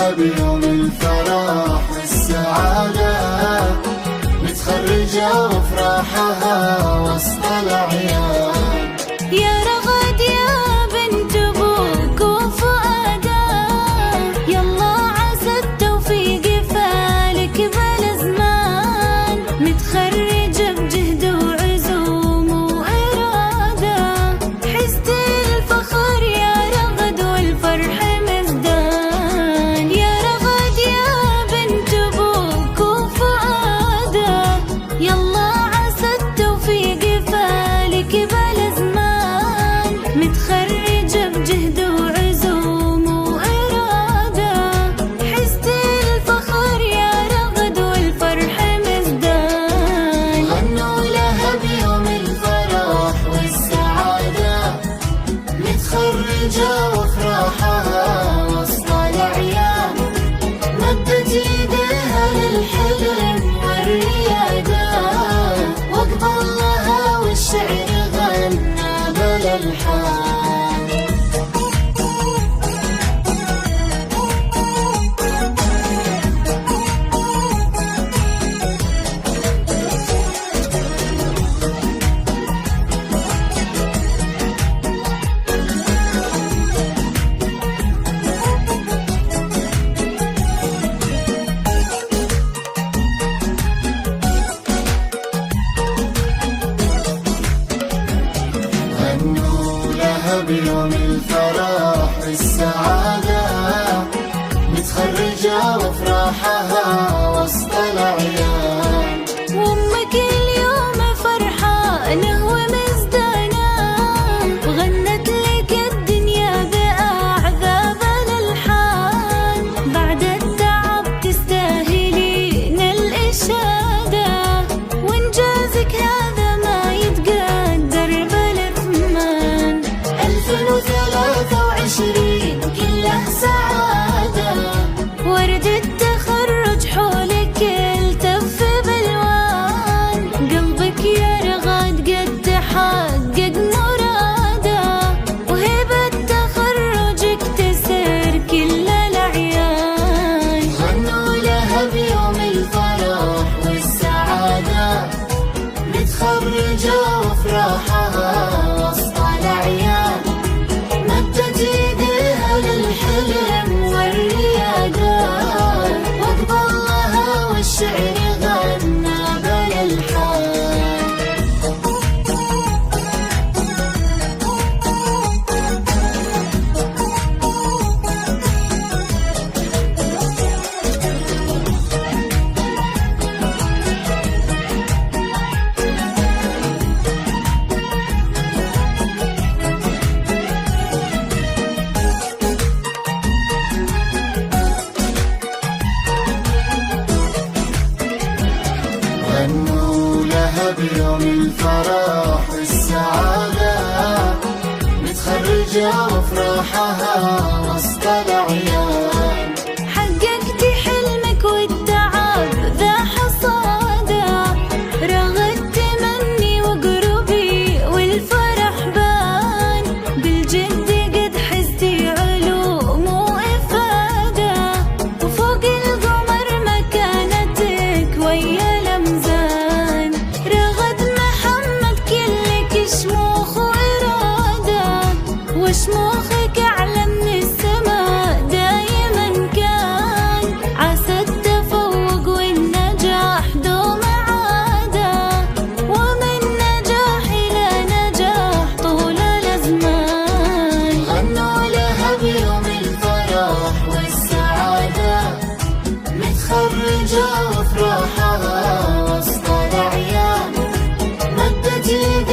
لها بيوم الفرح والسعادة، متخرجة وافراحها وسط الأعياد. يا رغد يا بنت أبوك وفؤاده، يلا عسى التوفيق فالك بالزمان، متخرجة بجهد وعزوم وإرادة، حزت الفخر يا رغد والفرح مزدان. يا رغد يا بنت أبوك وفؤاده، يلا عسى التوفيق فالك بالزمان، متخرجة بجهد وعزوم وإرادة، حزت الفخر يا رغد والفرح مزدان. غنوا لها بيوم الفرح والسعادة، متخرجة وافراحها وسط الأعياد، مدت ايديها للحلم والريادة، واقبل لها والشعر غنى بالألحان. غنوا لها بيوم الفرح والسعادة، متخرجة وافراحها وسط الأعياد. وأمك اليوم فرحانة ومزدانة، وغنت لك الدنيا بأعذاب الألحان، بعد التعب تستاهلين الإشادة، وإنجازك هذا ما يتقدر بالثمان. 2023 كله سعادة، ورد التخرج حولك التف بالوان، قلبك يا رغد قد تحقق مراده، وهبة تخرجك تسر كل الأعيان. غنوا لها بيوم الفرح والسعادة، متخرجة وافراحها وسط الأعياد، مدت ايديها للحلم والريادة، واقبل لها والشعر غنى بالألحان. غنوا لها بيوم الفرح والسعادة، متخرجة وافراحها وسط الأعياد. حققتي حلمك والتعب ذا حصاده، رغدت مني وقربي والفرح بان، بالجد قد حزتي علوم وإفادة، وفوق القمر مكانتك ويا الأمزان. رغد محمد كلك شموخ وإرادة، وشموخك أعلى من السماء دايما كان، عسى التفوق والنجاح دوم عادة، ومن نجاح إلى نجاح طول الأزمان. غنوا لها بيوم الفرح والسعادة، متخرجة وافراحها وسط الأعياد، مدت ايديها